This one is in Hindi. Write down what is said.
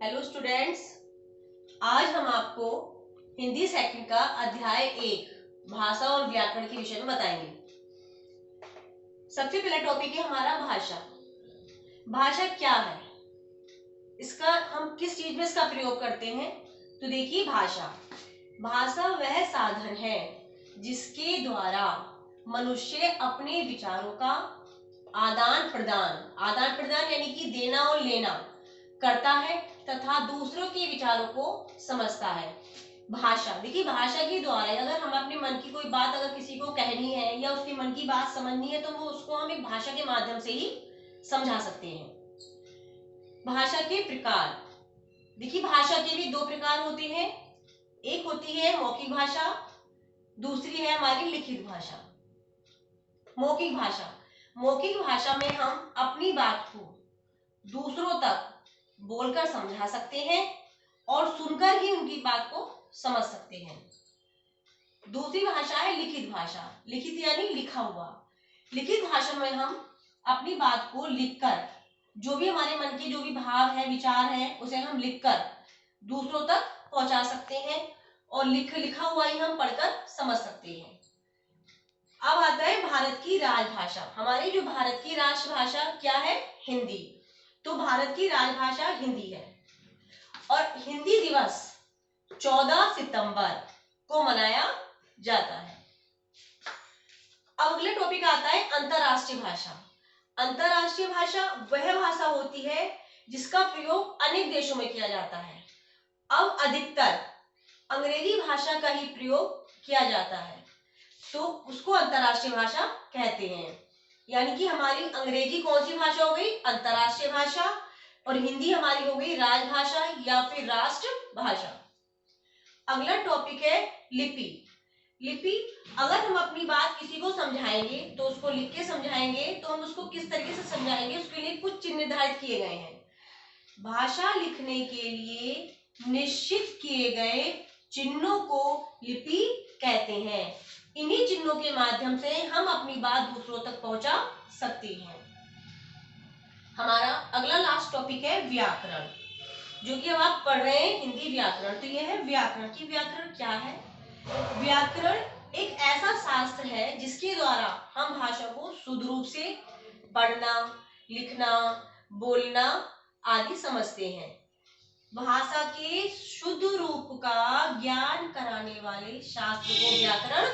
हेलो स्टूडेंट्स, आज हम आपको हिंदी सेकंड का अध्याय 1 भाषा और व्याकरण के विषय में बताएंगे। सबसे पहला टॉपिक है हमारा भाषा। भाषा क्या है, इसका हम किस चीज में इसका प्रयोग करते हैं? तो देखिए, भाषा भाषा वह साधन है जिसके द्वारा मनुष्य अपने विचारों का आदान प्रदान यानी कि देना और लेना करता है तथा दूसरों के विचारों को समझता है। भाषा देखिए, भाषा के द्वारा अगर हम अपने मन की कोई बात अगर किसी को कहनी है या उसके मन की बात समझनी है तो वो उसको हम एक भाषा के माध्यम से ही समझा सकते हैं। भाषा के प्रकार देखिए, भाषा के भी दो प्रकार होते हैं। एक होती है मौखिक भाषा, दूसरी है हमारी लिखित भाषा। मौखिक भाषा में हम अपनी बात को दूसरों तक बोलकर समझा सकते हैं और सुनकर ही उनकी बात को समझ सकते हैं। दूसरी भाषा है लिखित भाषा। लिखित यानी लिखा हुआ। लिखित भाषा में हम अपनी बात को लिखकर, जो भी हमारे मन के जो भी भाव है, विचार है, उसे हम लिखकर दूसरों तक पहुंचा सकते हैं और लिखा हुआ ही हम पढ़कर समझ सकते हैं। अब आता है भारत की राजभाषा। हमारी जो भारत की राष्ट्रभाषा क्या है? हिंदी। तो भारत की राजभाषा हिंदी है और हिंदी दिवस 14 सितंबर को मनाया जाता है। अब अगला टॉपिक आता है अंतरराष्ट्रीय भाषा। अंतरराष्ट्रीय भाषा वह भाषा होती है जिसका प्रयोग अनेक देशों में किया जाता है। अब अधिकतर अंग्रेजी भाषा का ही प्रयोग किया जाता है तो उसको अंतरराष्ट्रीय भाषा कहते हैं। यानी कि हमारी अंग्रेजी कौन सी भाषा हो गई? अंतरराष्ट्रीय भाषा। और हिंदी हमारी हो गई राजभाषा या फिर राष्ट्र भाषा। अगला टॉपिक है लिपि। लिपि, अगर हम अपनी बात किसी को समझाएंगे तो उसको लिख के समझाएंगे तो हम उसको किस तरीके से समझाएंगे, उसके लिए कुछ चिन्ह निर्धारित किए गए हैं। भाषा लिखने के लिए निश्चित किए गए चिन्हों को लिपि कहते हैं। इन्हीं चिन्हों के माध्यम से हम अपनी बात दूसरों तक पहुंचा सकते हैं। हमारा अगला लास्ट टॉपिक है व्याकरण, जो कि अब आप पढ़ रहे हैं हिंदी व्याकरण। तो यह है व्याकरण की व्याकरण क्या है? व्याकरण एक ऐसा शास्त्र है जिसके द्वारा हम भाषा को शुद्ध रूप से पढ़ना, लिखना, बोलना आदि समझते हैं। भाषा के शुद्ध रूप का ज्ञान कराने वाले शास्त्र को व्याकरण